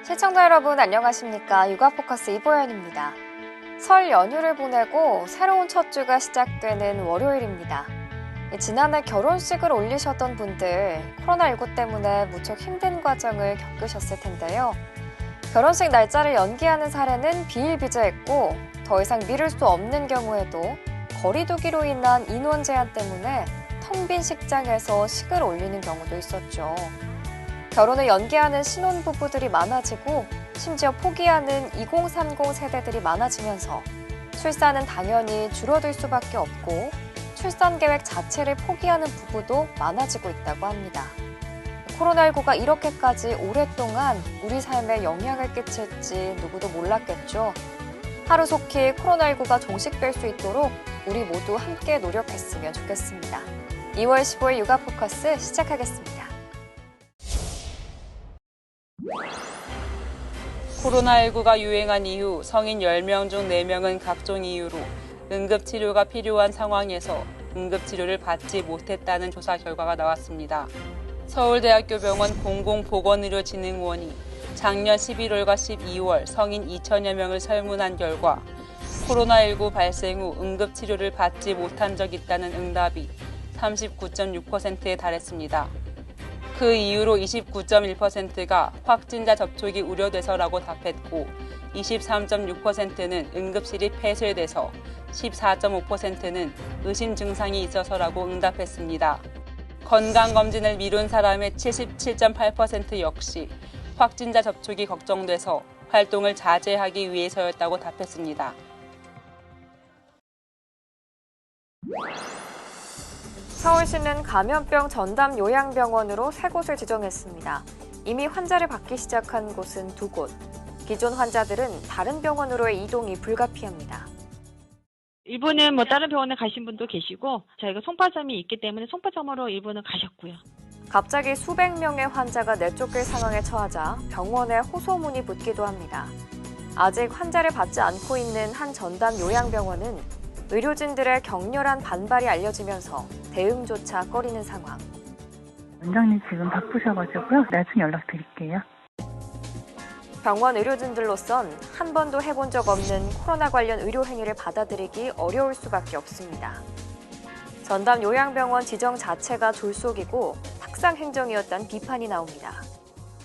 시청자 여러분 안녕하십니까. 육아포커스 이보연입니다. 설 연휴를 보내고 새로운 첫 주가 시작되는 월요일입니다. 지난해 결혼식을 올리셨던 분들 코로나19 때문에 무척 힘든 과정을 겪으셨을 텐데요. 결혼식 날짜를 연기하는 사례는 비일비재했고 더 이상 미룰 수 없는 경우에도 거리 두기로 인한 인원 제한 때문에 텅 빈 식장에서 식을 올리는 경우도 있었죠. 결혼을 연기하는 신혼부부들이 많아지고 심지어 포기하는 2030 세대들이 많아지면서 출산은 당연히 줄어들 수밖에 없고 출산 계획 자체를 포기하는 부부도 많아지고 있다고 합니다. 코로나19가 이렇게까지 오랫동안 우리 삶에 영향을 끼칠지 누구도 몰랐겠죠. 하루속히 코로나19가 종식될 수 있도록 우리 모두 함께 노력했으면 좋겠습니다. 2월 15일 육아포커스 시작하겠습니다. 코로나19가 유행한 이후 성인 10명 중 4명은 각종 이유로 응급치료가 필요한 상황에서 응급치료를 받지 못했다는 조사 결과가 나왔습니다. 서울대학교 병원 공공보건의료진흥원이 작년 11월과 12월 성인 2천여 명을 설문한 결과 코로나19 발생 후 응급치료를 받지 못한 적 있다는 응답이 39.6%에 달했습니다. 그 이유로 29.1%가 확진자 접촉이 우려돼서라고 답했고 23.6%는 응급실이 폐쇄돼서 14.5%는 의심 증상이 있어서라고 응답했습니다. 건강검진을 미룬 사람의 77.8% 역시 확진자 접촉이 걱정돼서 활동을 자제하기 위해서였다고 답했습니다. 서울시는 감염병 전담 요양병원으로 3곳을 지정했습니다. 이미 환자를 받기 시작한 곳은 2곳. 기존 환자들은 다른 병원으로의 이동이 불가피합니다. 일부는 다른 병원에 가신 분도 계시고 저희가 송파점이 있기 때문에 송파점으로 일부는 가셨고요. 갑자기 수백 명의 환자가 내쫓길 상황에 처하자 병원에 호소문이 붙기도 합니다. 아직 환자를 받지 않고 있는 한 전담 요양병원은 의료진들의 격렬한 반발이 알려지면서 대응조차 꺼리는 상황. 원장님 지금 바쁘셔가지고요. 나중에 연락드릴게요. 병원 의료진들로선 한 번도 해본 적 없는 코로나 관련 의료 행위를 받아들이기 어려울 수밖에 없습니다. 전담 요양병원 지정 자체가 졸속이고 탁상 행정이었다는 비판이 나옵니다.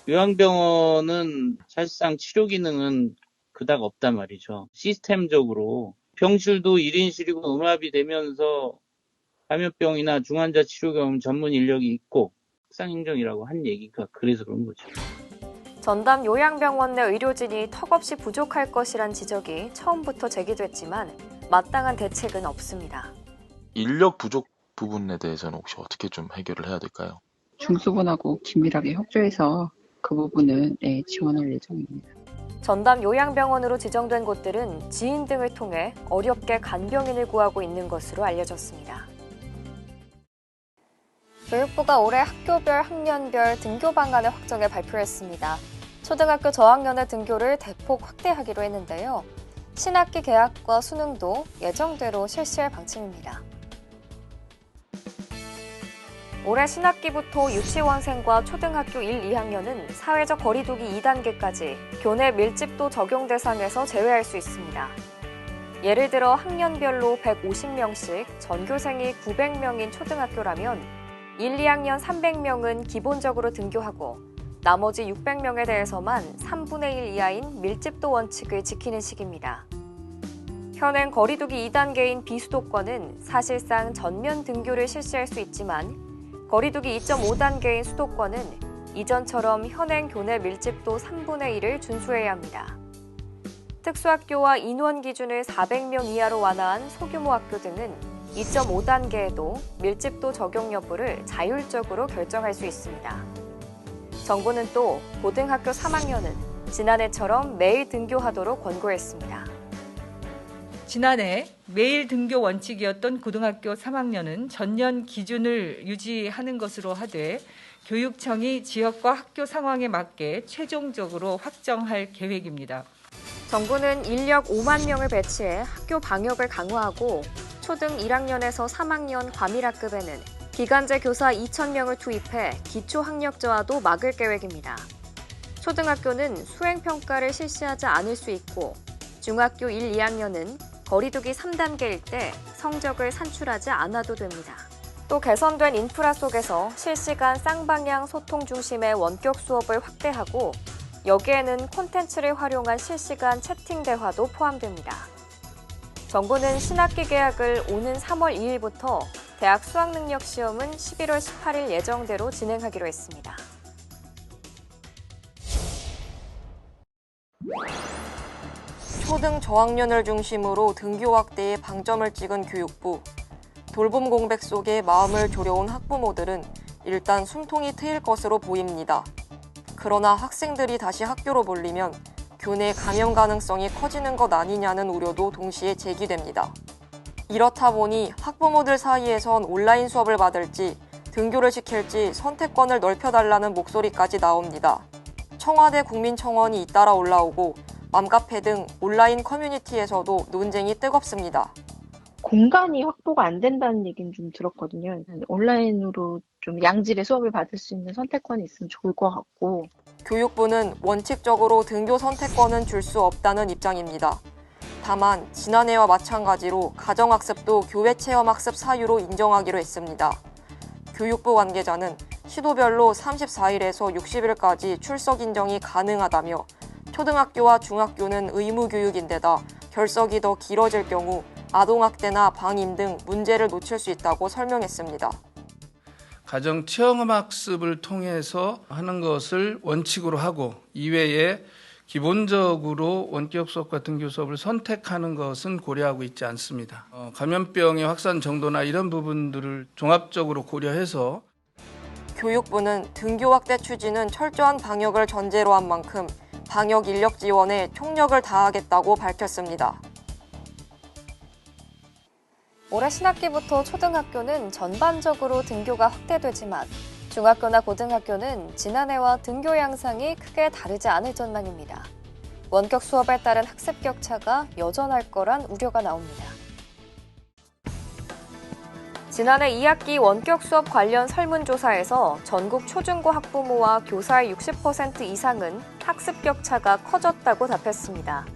요양병원은 사실상 치료 기능은 그닥 없단 말이죠. 시스템적으로 병실도 1인실이고 음압이 되면서 감염병이나 중환자 치료 경험 전문 인력이 있고 탁상 행정이라고 한 얘기가 그래서 그런 거죠. 전담 요양병원 내 의료진이 턱없이 부족할 것이란 지적이 처음부터 제기됐지만 마땅한 대책은 없습니다. 인력 부족 부분에 대해서는 혹시 어떻게 좀 해결을 해야 될까요? 중수본하고 긴밀하게 협조해서 그 부분은 지원할 예정입니다. 전담 요양병원으로 지정된 곳들은 지인 등을 통해 어렵게 간병인을 구하고 있는 것으로 알려졌습니다. 교육부가 올해 학교별 학년별 등교 방안을 확정해 발표했습니다. 초등학교 저학년의 등교를 대폭 확대하기로 했는데요. 신학기 개학과 수능도 예정대로 실시할 방침입니다. 올해 신학기부터 유치원생과 초등학교 1, 2학년은 사회적 거리두기 2단계까지 교내 밀집도 적용 대상에서 제외할 수 있습니다. 예를 들어 학년별로 150명씩 전교생이 900명인 초등학교라면 1, 2학년 300명은 기본적으로 등교하고 나머지 600명에 대해서만 3분의 1 이하인 밀집도 원칙을 지키는 식입니다. 현행 거리두기 2단계인 비수도권은 사실상 전면 등교를 실시할 수 있지만 거리두기 2.5단계인 수도권은 이전처럼 현행 교내 밀집도 3분의 1을 준수해야 합니다. 특수학교와 인원 기준을 400명 이하로 완화한 소규모 학교 등은 2.5단계에도 밀집도 적용 여부를 자율적으로 결정할 수 있습니다. 정부는 또 고등학교 3학년은 지난해처럼 매일 등교하도록 권고했습니다. 지난해 매일 등교 원칙이었던 고등학교 3학년은 전년 기준을 유지하는 것으로 하되 교육청이 지역과 학교 상황에 맞게 최종적으로 확정할 계획입니다. 정부는 인력 5만 명을 배치해 학교 방역을 강화하고 초등 1학년에서 3학년 과밀학급에는 기간제 교사 2,000명을 투입해 기초학력 저하도 막을 계획입니다. 초등학교는 수행평가를 실시하지 않을 수 있고 중학교 1, 2학년은 거리두기 3단계일 때 성적을 산출하지 않아도 됩니다. 또 개선된 인프라 속에서 실시간 쌍방향 소통 중심의 원격 수업을 확대하고 여기에는 콘텐츠를 활용한 실시간 채팅 대화도 포함됩니다. 정부는 신학기 개학을 오는 3월 2일부터 대학 수학능력 시험은 11월 18일 예정대로 진행하기로 했습니다. 초등 저학년을 중심으로 등교 확대에 방점을 찍은 교육부. 돌봄 공백 속에 마음을 졸여온 학부모들은 일단 숨통이 트일 것으로 보입니다. 그러나 학생들이 다시 학교로 몰리면 교내 감염 가능성이 커지는 것 아니냐는 우려도 동시에 제기됩니다. 이렇다 보니 학부모들 사이에선 온라인 수업을 받을지 등교를 시킬지 선택권을 넓혀달라는 목소리까지 나옵니다. 청와대 국민청원이 잇따라 올라오고 맘카페 등 온라인 커뮤니티에서도 논쟁이 뜨겁습니다. 공간이 확보가 안 된다는 얘기는 좀 들었거든요. 온라인으로 좀 양질의 수업을 받을 수 있는 선택권이 있으면 좋을 것 같고. 교육부는 원칙적으로 등교 선택권은 줄 수 없다는 입장입니다. 다만 지난해와 마찬가지로 가정학습도 교외체험학습 사유로 인정하기로 했습니다. 교육부 관계자는 시도별로 34일에서 60일까지 출석 인정이 가능하다며 초등학교와 중학교는 의무교육인데다 결석이 더 길어질 경우 아동학대나 방임 등 문제를 놓칠 수 있다고 설명했습니다. 가정 체험학습을 통해서 하는 것을 원칙으로 하고 이외에 기본적으로 원격 수업과 등교 수업을 선택하는 것은 고려하고 있지 않습니다. 감염병의 확산 정도나 이런 부분들을 종합적으로 고려해서 교육부는 등교 확대 추진은 철저한 방역을 전제로 한 만큼 방역 인력 지원에 총력을 다하겠다고 밝혔습니다. 올해 신학기부터 초등학교는 전반적으로 등교가 확대되지만 중학교나 고등학교는 지난해와 등교 양상이 크게 다르지 않을 전망입니다. 원격 수업에 따른 학습 격차가 여전할 거란 우려가 나옵니다. 지난해 2학기 원격 수업 관련 설문조사에서 전국 초중고 학부모와 교사의 60% 이상은 학습 격차가 커졌다고 답했습니다.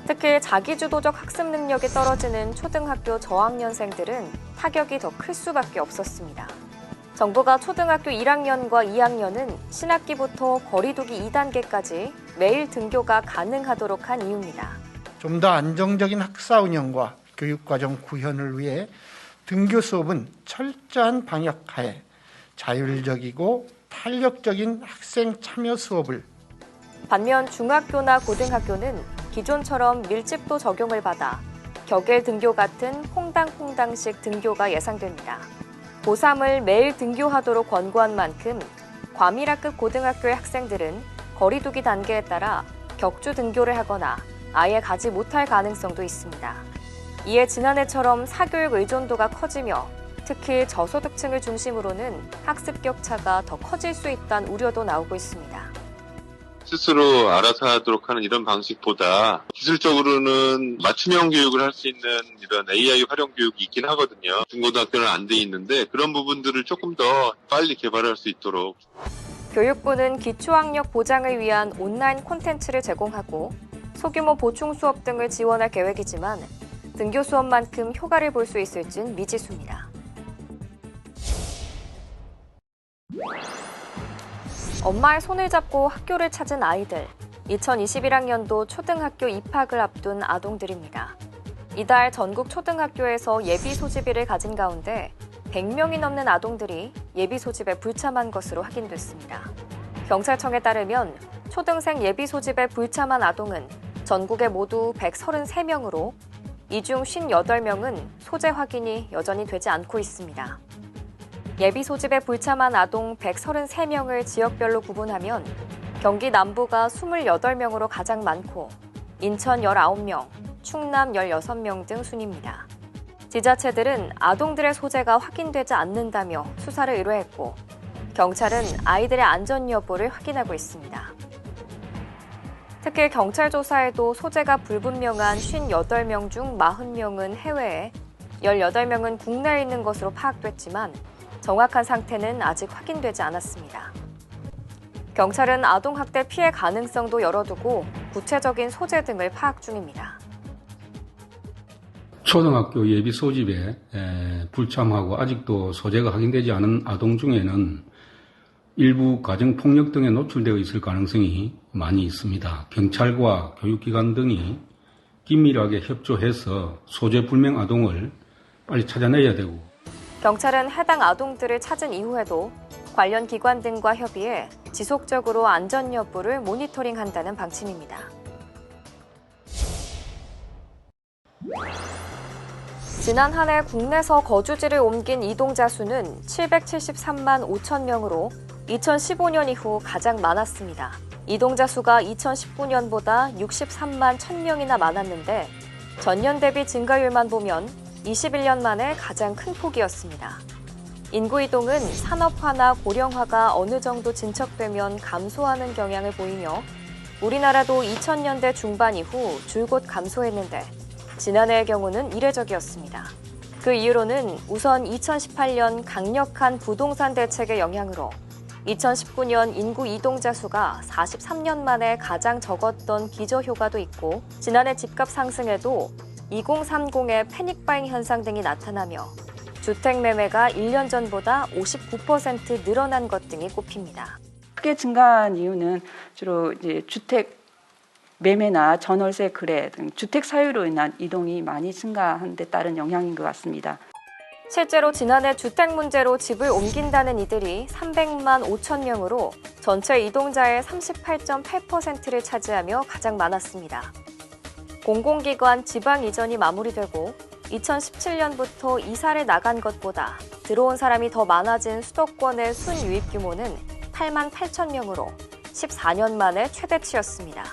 특히 자기주도적 학습 능력이 떨어지는 초등학교 저학년생들은 타격이 더 클 수밖에 없었습니다. 정부가 초등학교 1학년과 2학년은 신학기부터 거리두기 2단계까지 매일 등교가 가능하도록 한 이유입니다. 좀 더 안정적인 학사 운영과 교육과정 구현을 위해 등교 수업은 철저한 방역하에 자율적이고 탄력적인 학생 참여 수업을. 반면 중학교나 고등학교는 기존처럼 밀집도 적용을 받아 격일 등교 같은 퐁당퐁당식 등교가 예상됩니다. 고3을 매일 등교하도록 권고한 만큼 과밀학급 고등학교의 학생들은 거리두기 단계에 따라 격주 등교를 하거나 아예 가지 못할 가능성도 있습니다. 이에 지난해처럼 사교육 의존도가 커지며 특히 저소득층을 중심으로는 학습 격차가 더 커질 수 있다는 우려도 나오고 있습니다. 스스로 알아서 하도록 하는 이런 방식보다 기술적으로는 맞춤형 교육을 할 수 있는 이런 AI 활용 교육이 있긴 하거든요. 중고등학교는 안 돼 있는데 그런 부분들을 조금 더 빨리 개발할 수 있도록. 교육부는 기초학력 보장을 위한 온라인 콘텐츠를 제공하고 소규모 보충 수업 등을 지원할 계획이지만 등교 수업만큼 효과를 볼 수 있을진 미지수입니다. 엄마의 손을 잡고 학교를 찾은 아이들. 2021학년도 초등학교 입학을 앞둔 아동들입니다. 이달 전국 초등학교에서 예비 소집일을 가진 가운데 100명이 넘는 아동들이 예비 소집에 불참한 것으로 확인됐습니다. 경찰청에 따르면 초등생 예비 소집에 불참한 아동은 전국에 모두 133명으로 이 중 58명은 소재 확인이 여전히 되지 않고 있습니다. 예비 소집에 불참한 아동 133명을 지역별로 구분하면 경기 남부가 28명으로 가장 많고 인천 19명, 충남 16명 등 순입니다. 지자체들은 아동들의 소재가 확인되지 않는다며 수사를 의뢰했고 경찰은 아이들의 안전 여부를 확인하고 있습니다. 특히 경찰 조사에도 소재가 불분명한 58명 중 40명은 해외에 18명은 국내에 있는 것으로 파악됐지만 정확한 상태는 아직 확인되지 않았습니다. 경찰은 아동학대 피해 가능성도 열어두고 구체적인 소재 등을 파악 중입니다. 초등학교 예비 소집에 불참하고 아직도 소재가 확인되지 않은 아동 중에는 일부 가정폭력 등에 노출되어 있을 가능성이 많이 있습니다. 경찰과 교육기관 등이 긴밀하게 협조해서 소재 불명 아동을 빨리 찾아내야 되고, 경찰은 해당 아동들을 찾은 이후에도 관련 기관 등과 협의해 지속적으로 안전 여부를 모니터링한다는 방침입니다. 지난 한 해 국내에서 거주지를 옮긴 이동자 수는 773만 5천 명으로 2015년 이후 가장 많았습니다. 이동자 수가 2019년보다 63만 1,000명이나 많았는데 전년 대비 증가율만 보면 21년 만에 가장 큰 폭이었습니다. 인구 이동은 산업화나 고령화가 어느 정도 진척되면 감소하는 경향을 보이며 우리나라도 2000년대 중반 이후 줄곧 감소했는데 지난해의 경우는 이례적이었습니다. 그 이유로는 우선 2018년 강력한 부동산 대책의 영향으로 2019년 인구 이동자 수가 43년 만에 가장 적었던 기저효과도 있고 지난해 집값 상승에도 2030의 패닉바잉 현상 등이 나타나며 주택 매매가 1년 전보다 59% 늘어난 것 등이 꼽힙니다. 크게 증가한 이유는 주로 이제 주택 매매나 전월세 거래 등 주택 사유로 인한 이동이 많이 증가한 데 따른 영향인 것 같습니다. 실제로 지난해 주택 문제로 집을 옮긴다는 이들이 300만 5천 명으로 전체 이동자의 38.8%를 차지하며 가장 많았습니다. 공공기관 지방 이전이 마무리되고 2017년부터 이사를 나간 것보다 들어온 사람이 더 많아진 수도권의 순유입 규모는 8만 8천 명으로 14년 만에 최대치였습니다.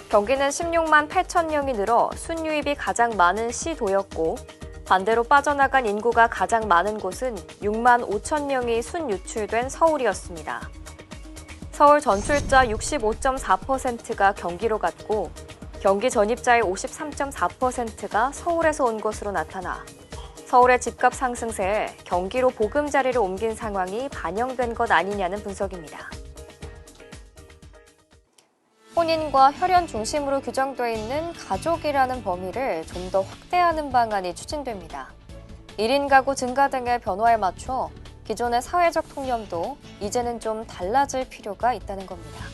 경기는 16만 8천 명이 늘어 순유입이 가장 많은 시도였고 반대로 빠져나간 인구가 가장 많은 곳은 6만 5천 명이 순유출된 서울이었습니다. 서울 전출자 65.4%가 경기로 갔고 경기 전입자의 53.4%가 서울에서 온 것으로 나타나 서울의 집값 상승세에 경기로 보금자리를 옮긴 상황이 반영된 것 아니냐는 분석입니다. 혼인과 혈연 중심으로 규정되어 있는 가족이라는 범위를 좀 더 확대하는 방안이 추진됩니다. 1인 가구 증가 등의 변화에 맞춰 기존의 사회적 통념도 이제는 좀 달라질 필요가 있다는 겁니다.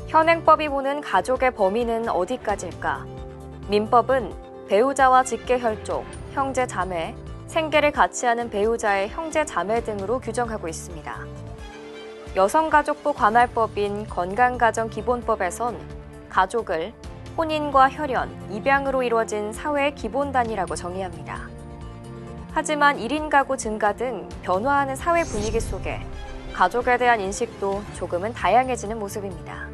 현행법이 보는 가족의 범위는 어디까지일까? 민법은 배우자와 직계혈족, 형제 자매, 생계를 같이 하는 배우자의 형제 자매 등으로 규정하고 있습니다. 여성가족부 관할법인 건강가정기본법에선 가족을 혼인과 혈연, 입양으로 이루어진 사회의 기본 단위라고 정의합니다. 하지만 1인 가구 증가 등 변화하는 사회 분위기 속에 가족에 대한 인식도 조금은 다양해지는 모습입니다.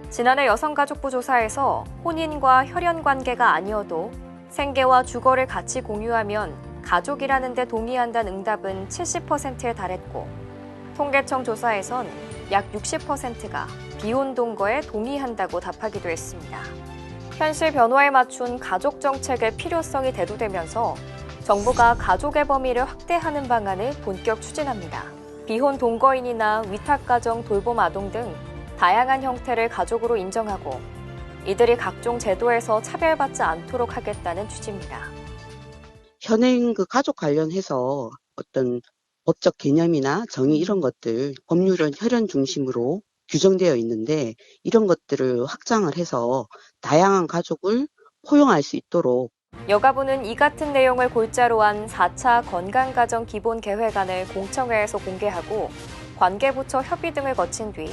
지난해 여성가족부 조사에서 혼인과 혈연 관계가 아니어도 생계와 주거를 같이 공유하면 가족이라는 데 동의한다는 응답은 70%에 달했고 통계청 조사에선 약 60%가 비혼 동거에 동의한다고 답하기도 했습니다. 현실 변화에 맞춘 가족 정책의 필요성이 대두되면서 정부가 가족의 범위를 확대하는 방안을 본격 추진합니다. 비혼 동거인이나 위탁가정 돌봄 아동 등 다양한 형태를 가족으로 인정하고 이들이 각종 제도에서 차별받지 않도록 하겠다는 취지입니다. 현행 가족 관련해서 어떤 법적 개념이나 정의 이런 것들, 법률은 혈연 중심으로 규정되어 있는데 이런 것들을 확장을 해서 다양한 가족을 포용할 수 있도록 여가부는 이 같은 내용을 골자로 한 4차 건강가정기본계획안을 공청회에서 공개하고 관계부처 협의 등을 거친 뒤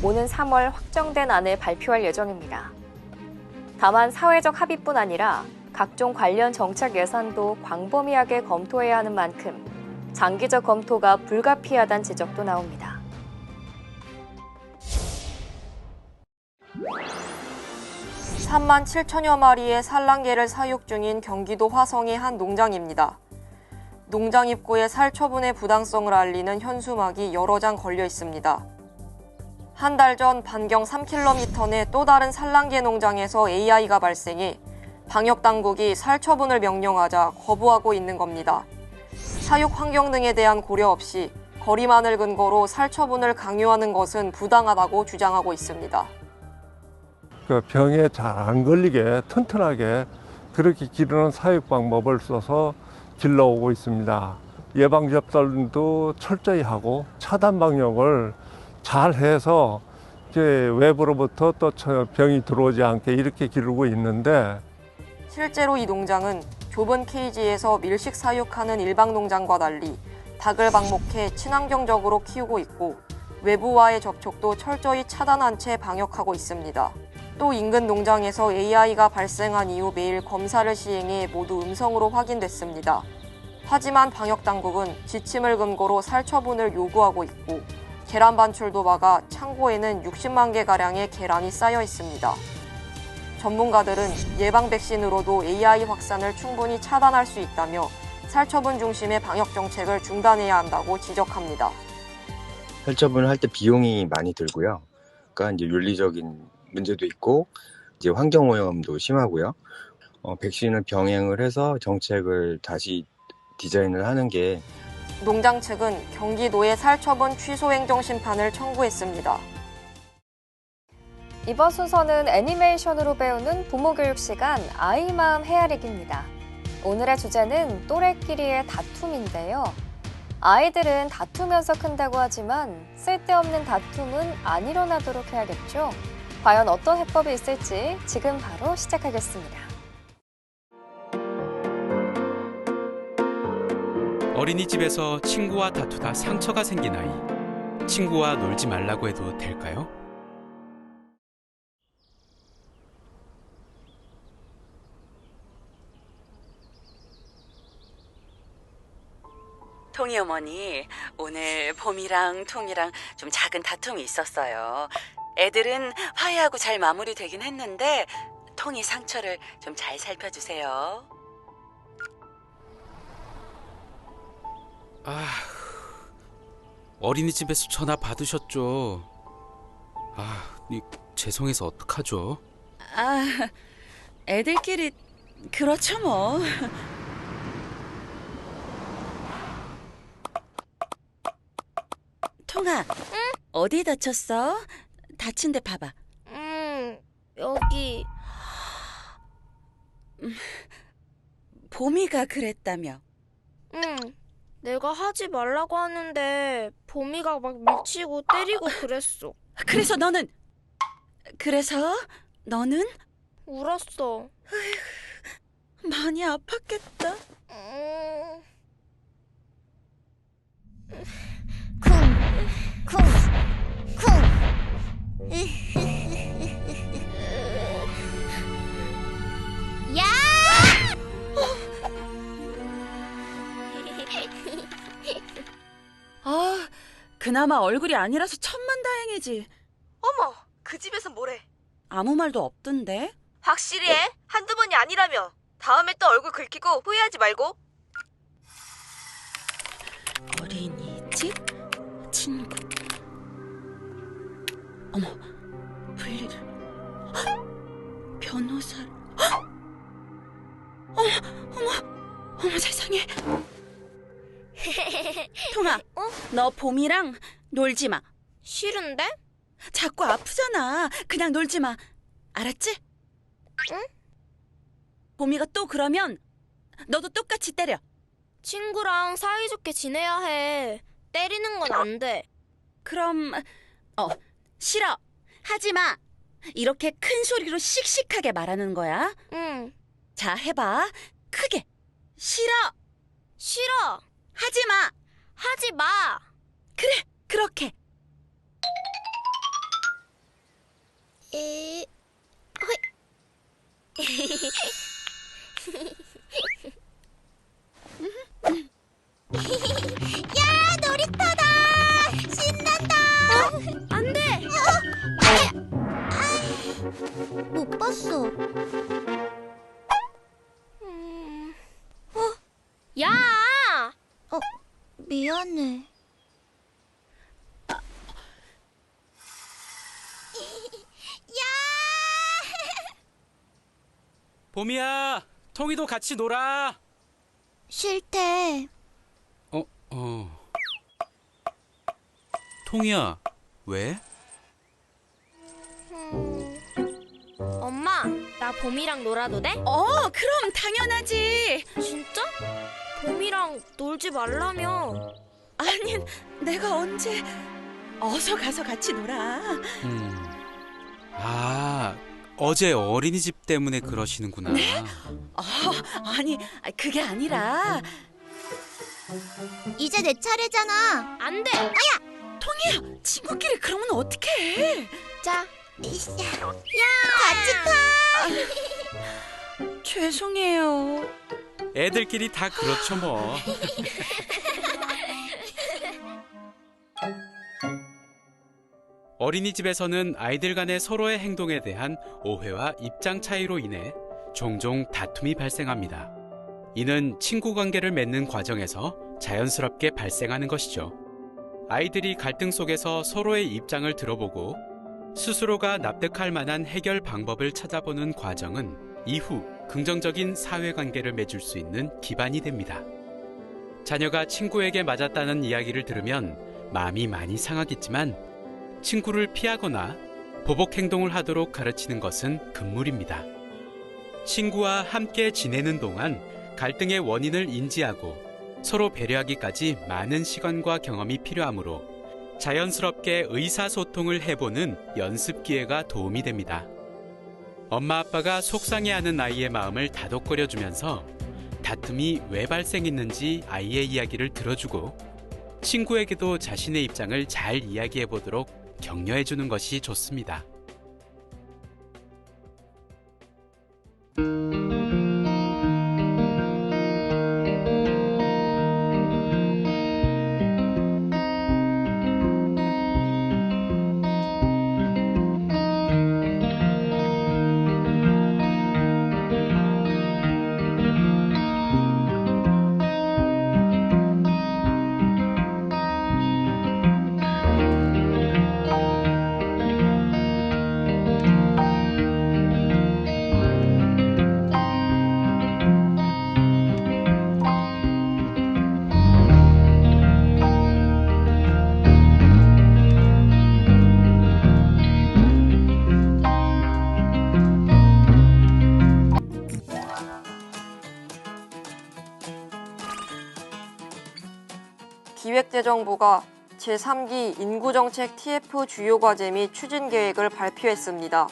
오는 3월 확정된 안을 발표할 예정입니다. 다만 사회적 합의뿐 아니라 각종 관련 정책 예산도 광범위하게 검토해야 하는 만큼 장기적 검토가 불가피하다는 지적도 나옵니다. 3만 7천여 마리의 산란개를 사육 중인 경기도 화성의 한 농장입니다. 농장 입구에 살처분의 부당성을 알리는 현수막이 여러 장 걸려 있습니다. 한 달 전 반경 3km 내 또 다른 산란개 농장에서 AI가 발생해 방역당국이 살처분을 명령하자 거부하고 있는 겁니다. 사육 환경 등에 대한 고려 없이 거리만을 근거로 살처분을 강요하는 것은 부당하다고 주장하고 있습니다. 그 병에 잘 안 걸리게 튼튼하게 그렇게 기르는 사육 방법을 써서 길러오고 있습니다. 예방 접종도 철저히 하고 차단 방역을 잘 해서 이제 외부로부터 또 병이 들어오지 않게 이렇게 기르고 있는데, 실제로 이 농장은 좁은 케이지에서 밀식 사육하는 일반 농장과 달리 닭을 방목해 친환경적으로 키우고 있고 외부와의 접촉도 철저히 차단한 채 방역하고 있습니다. 또 인근 농장에서 AI가 발생한 이후 매일 검사를 시행해 모두 음성으로 확인됐습니다. 하지만 방역당국은 지침을 근거로 살처분을 요구하고 있고 계란 반출도 막아 창고에는 60만 개가량의 계란이 쌓여 있습니다. 전문가들은 예방 백신으로도 AI 확산을 충분히 차단할 수 있다며 살처분 중심의 방역 정책을 중단해야 한다고 지적합니다. 살처분을 할 때 비용이 많이 들고요. 그러니까 이제 윤리적인 문제도 있고 이제 환경 오염도 심하고요. 백신을 병행을 해서 정책을 다시 디자인을 하는 게 농장 측은 경기도에 살처분 취소 행정 심판을 청구했습니다. 이번 순서는 애니메이션으로 배우는 부모 교육 시간 아이 마음 헤아리기입니다. 오늘의 주제는 또래끼리의 다툼인데요. 아이들은 다투면서 큰다고 하지만 쓸데없는 다툼은 안 일어나도록 해야겠죠. 과연 어떤 해법이 있을지 지금 바로 시작하겠습니다. 어린이집에서 친구와 다투다 상처가 생긴 아이. 친구와 놀지 말라고 해도 될까요? 통이 어머니, 오늘 봄이랑 통이랑 좀 작은 다툼이 있었어요. 애들은 화해하고 잘 마무리되긴 했는데 통이 상처를 좀 잘 살펴주세요. 어린이집에서 전화 받으셨죠? 죄송해서 어떡하죠? 애들끼리 그렇죠 뭐. 통아, 응? 어디 다쳤어? 다친 데 봐봐. 여기. 봄이가 그랬다며. 내가 하지 말라고 하는데 봄이가 막 밀치고 때리고 그랬어. 그래서 너는? 울었어. 많이 아팠겠다. 쿵. 야! 그나마 얼굴이 아니라서 천만다행이지. 어머, 그 집에서 뭐래? 아무 말도 없던데? 확실히 해. 한두 번이 아니라며. 다음에 또 얼굴 긁히고 후회하지 말고. 어린이집? 친구. 어머, 분리를. 변호사를. 어머 세상에. 통아, 너 봄이랑 놀지 마. 싫은데? 자꾸 아프잖아. 그냥 놀지 마. 알았지? 응? 봄이가 또 그러면 너도 똑같이 때려. 친구랑 사이좋게 지내야 해. 때리는 건 안 돼. 그럼 싫어. 하지 마. 이렇게 큰 소리로 씩씩하게 말하는 거야. 응. 자, 해봐. 크게. 싫어. 하지 마. 하지 마. 그래, 그렇게. 야, 놀이터다. 신난다. 안 돼. 못 봤어. 야. 미안해. 봄이야, 통이도 같이 놀아. 싫대. 통이야, 왜? 엄마, 나 봄이랑 놀아도 돼? 그럼 당연하지. 진짜? 봄이랑 놀지 말라며. 아니, 내가 언제... 어서 가서 같이 놀아. 어제 어린이집 때문에 그러시는구나. 네? 아니, 그게 아니라... 이제 내 차례잖아. 안 돼. 통이야, 친구끼리 그러면 어떡해. 자, 야, 같이 타. 죄송해요. 애들끼리 다 그렇죠 뭐. 어린이집에서는 아이들 간의 서로의 행동에 대한 오해와 입장 차이로 인해 종종 다툼이 발생합니다. 이는 친구 관계를 맺는 과정에서 자연스럽게 발생하는 것이죠. 아이들이 갈등 속에서 서로의 입장을 들어보고 스스로가 납득할 만한 해결 방법을 찾아보는 과정은 이후 긍정적인 사회관계를 맺을 수 있는 기반이 됩니다. 자녀가 친구에게 맞았다는 이야기를 들으면 마음이 많이 상하겠지만 친구를 피하거나 보복 행동을 하도록 가르치는 것은 금물입니다. 친구와 함께 지내는 동안 갈등의 원인을 인지하고 서로 배려하기까지 많은 시간과 경험이 필요하므로 자연스럽게 의사소통을 해보는 연습 기회가 도움이 됩니다. 엄마 아빠가 속상해하는 아이의 마음을 다독거려주면서 다툼이 왜 발생했는지 아이의 이야기를 들어주고 친구에게도 자신의 입장을 잘 이야기해보도록 격려해주는 것이 좋습니다. 기획재정부가 제3기 인구정책 TF 주요 과제 및 추진 계획을 발표했습니다.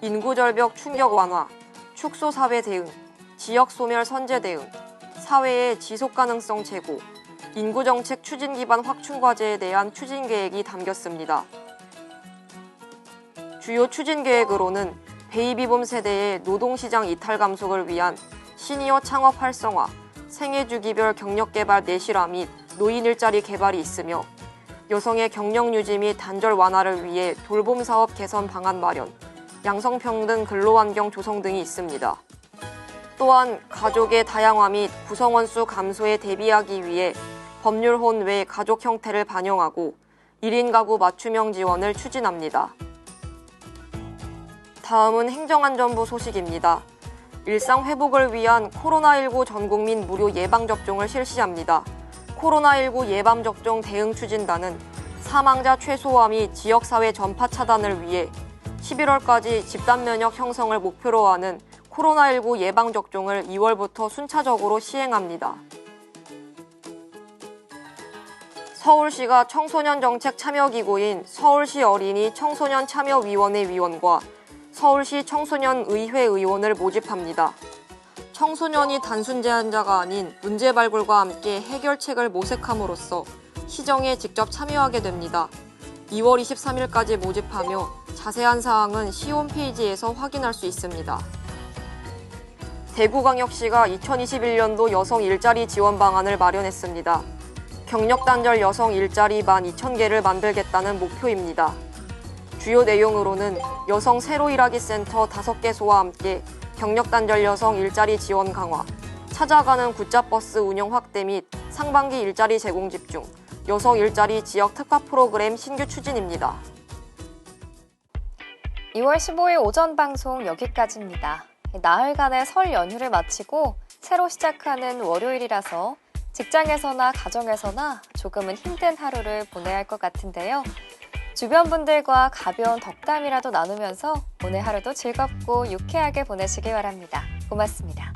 인구절벽 충격 완화, 축소 사회 대응, 지역 소멸 선제 대응, 사회의 지속 가능성 제고, 인구정책 추진 기반 확충 과제에 대한 추진 계획이 담겼습니다. 주요 추진 계획으로는 베이비붐 세대의 노동시장 이탈 감속을 위한 시니어 창업 활성화, 생애주기별 경력 개발 내실화 및 노인 일자리 개발이 있으며 여성의 경력 유지 및 단절 완화를 위해 돌봄 사업 개선 방안 마련, 양성평등 근로환경 조성 등이 있습니다. 또한 가족의 다양화 및 구성원 수 감소에 대비하기 위해 법률혼 외 가족 형태를 반영하고 1인 가구 맞춤형 지원을 추진합니다. 다음은 행정안전부 소식입니다. 일상 회복을 위한 코로나19 전국민 무료 예방접종을 실시합니다. 코로나19 예방접종 대응 추진단은 사망자 최소화 및 지역사회 전파 차단을 위해 11월까지 집단면역 형성을 목표로 하는 코로나19 예방접종을 2월부터 순차적으로 시행합니다. 서울시가 청소년 정책 참여기구인 서울시 어린이 청소년 참여위원회 위원과 서울시 청소년의회 의원을 모집합니다. 청소년이 단순 제한자가 아닌 문제 발굴과 함께 해결책을 모색함으로써 시정에 직접 참여하게 됩니다. 2월 23일까지 모집하며 자세한 사항은 시 홈페이지에서 확인할 수 있습니다. 대구광역시가 2021년도 여성 일자리 지원 방안을 마련했습니다. 경력 단절 여성 일자리 12,000개를 만들겠다는 목표입니다. 주요 내용으로는 여성 새로 일하기 센터 5개소와 함께 경력 단절 여성 일자리 지원 강화, 찾아가는 굿잡버스 운영 확대 및 상반기 일자리 제공 집중, 여성 일자리 지역 특화 프로그램 신규 추진입니다. 2월 15일 오전 방송 여기까지입니다. 나흘간의 설 연휴를 마치고 새로 시작하는 월요일이라서 직장에서나 가정에서나 조금은 힘든 하루를 보내야 할 것 같은데요. 주변 분들과 가벼운 덕담이라도 나누면서 오늘 하루도 즐겁고 유쾌하게 보내시길 바랍니다. 고맙습니다.